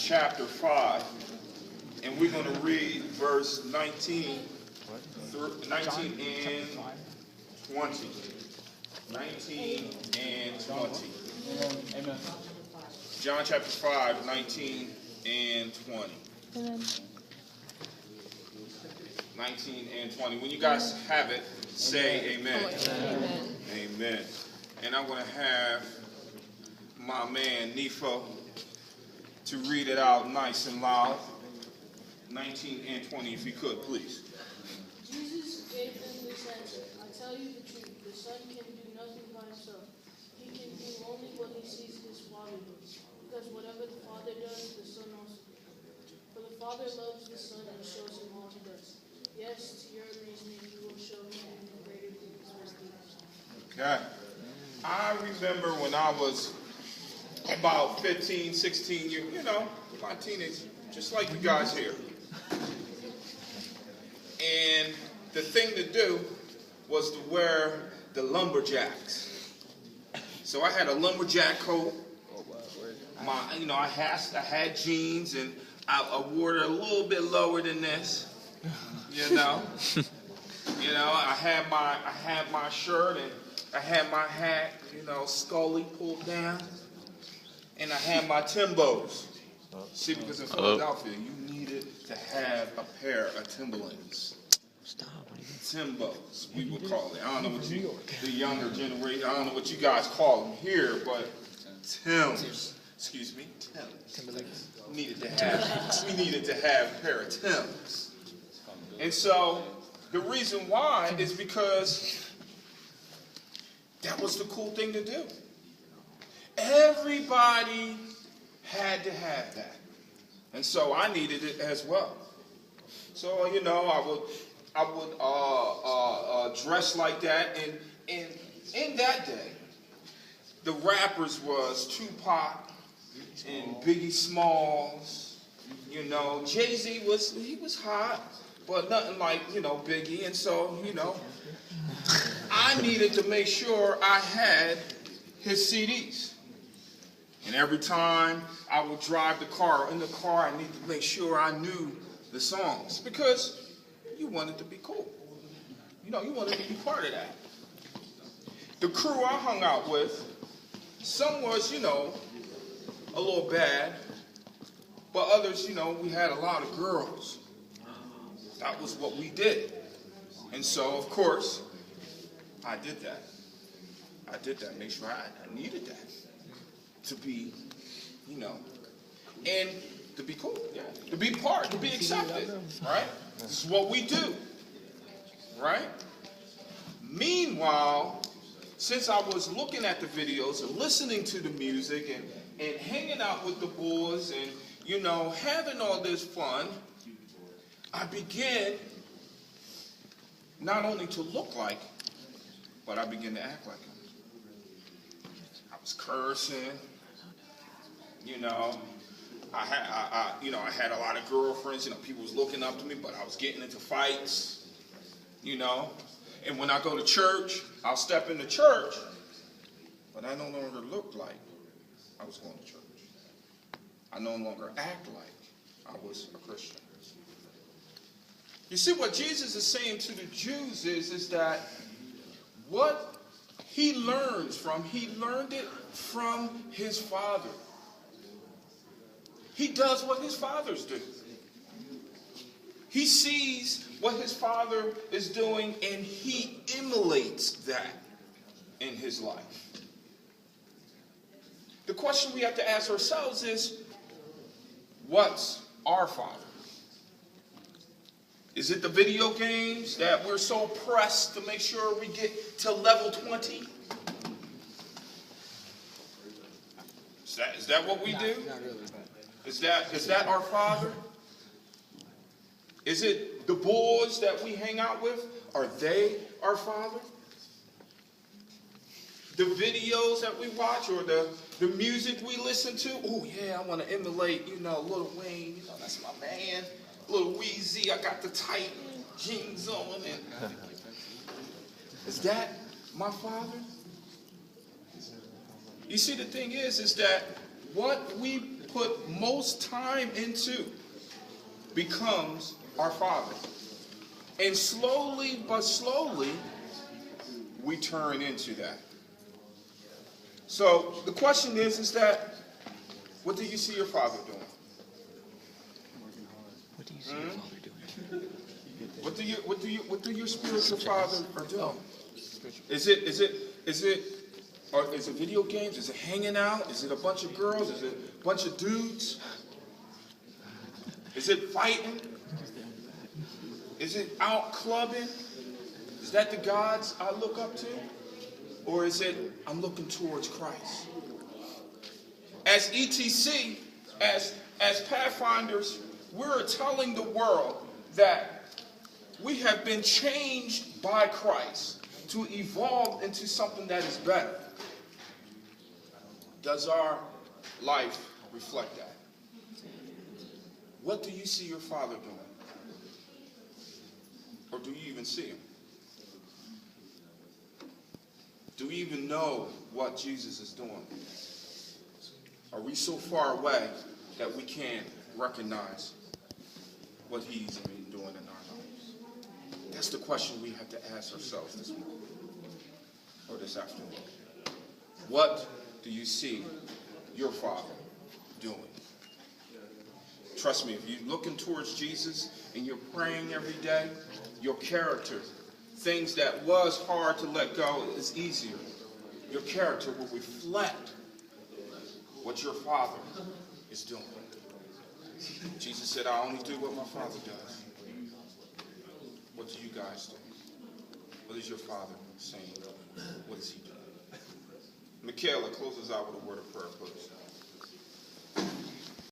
chapter 5, and we're going to read verse 19 and 20. 19 and 20. Amen. John chapter 5, 19 and 20. Amen. 19 and 20. When you guys have it, say amen. Amen. Amen. And I'm going to have my man Nefo to read it out nice and loud. 19 and 20, if you could, please. Jesus gave them this answer. I tell you the truth, the Son can do nothing by himself. He can do only what he sees his Father do. Because whatever the Father does, the Son also does. For the Father loves the Son and shows him all he does. Yes, to your amazement, he will show him even greater things as he does. Okay. I remember when I was about 15, 16 years, my teenage, just like you guys here. And the thing to do was to wear the lumberjacks. So I had a lumberjack coat. I had jeans, and I wore it a little bit lower than this. I had my shirt, and I had my hat, scully pulled down, and I had my Timbos. See, because in Philadelphia, you needed to have a pair of Timberlands. Timbos, we would call it. I don't know what the younger generation, I don't know what you guys call them here, but Timbs. Excuse me, Timbs. We needed to have a pair of Timbs. And so the reason why is because that was the cool thing to do. Everybody had to have that. And so I needed it as well. So, I would dress like that. And in that day, the rappers was Tupac and Biggie Smalls. Jay-Z was hot, but nothing like, Biggie. And so, I needed to make sure I had his CDs. And every time I would drive in the car, I needed to make sure I knew the songs. Because you wanted to be cool. You wanted to be part of that. The crew I hung out with, some was, a little bad. But others, we had a lot of girls. That was what we did. And so, of course, I did that. Make sure I needed that. To be, and to be cool, to be part, to be accepted, right? This is what we do, right? Meanwhile, since I was looking at the videos and listening to the music and hanging out with the boys and, having all this fun, I began not only to look like, but I began to act like him. I was cursing. I had a lot of girlfriends. People was looking up to me, but I was getting into fights. And when I go to church, I'll step into church, but I no longer look like I was going to church. I no longer act like I was a Christian. You see, what Jesus is saying to the Jews is that what he learned it from his Father. He does what his fathers do. He sees what his Father is doing, and he emulates that in his life. The question we have to ask ourselves is, what's our Father? Is it the video games that we're so pressed to make sure we get to level 20? Is that what we do? Not really, but. Is that our Father? Is it the boys that we hang out with? Are they our Father? The videos that we watch or the music we listen to? Oh yeah, I want to emulate, Lil Wayne, that's my man. Lil Weezy, I got the tight jeans on. And is that my Father? You see, the thing is that what we put most time into becomes our Father. And slowly but slowly, we turn into that. So the question is that, what do you see your Father doing? What do you see your Father doing? What do your spiritual father are doing? Is it video games? Is it hanging out? Is it a bunch of girls? Is it a bunch of dudes? Is it fighting? Is it out clubbing? Is that the gods I look up to? Or is it I'm looking towards Christ? As ETC, as Pathfinders, we're telling the world that we have been changed by Christ to evolve into something that is better. Does our life reflect that? What do you see your Father doing? Or do you even see him? Do we even know what Jesus is doing? Are we so far away that we can't recognize what he's doing in our lives? That's the question we have to ask ourselves this morning or this afternoon. What do you see your Father doing? Trust me, if you're looking towards Jesus and you're praying every day, your character, things that was hard to let go, is easier. Your character will reflect what your Father is doing. Jesus said, I only do what my Father does. What do you guys do? What is your Father saying? What is he doing? Michaela, close us out with a word of prayer, please.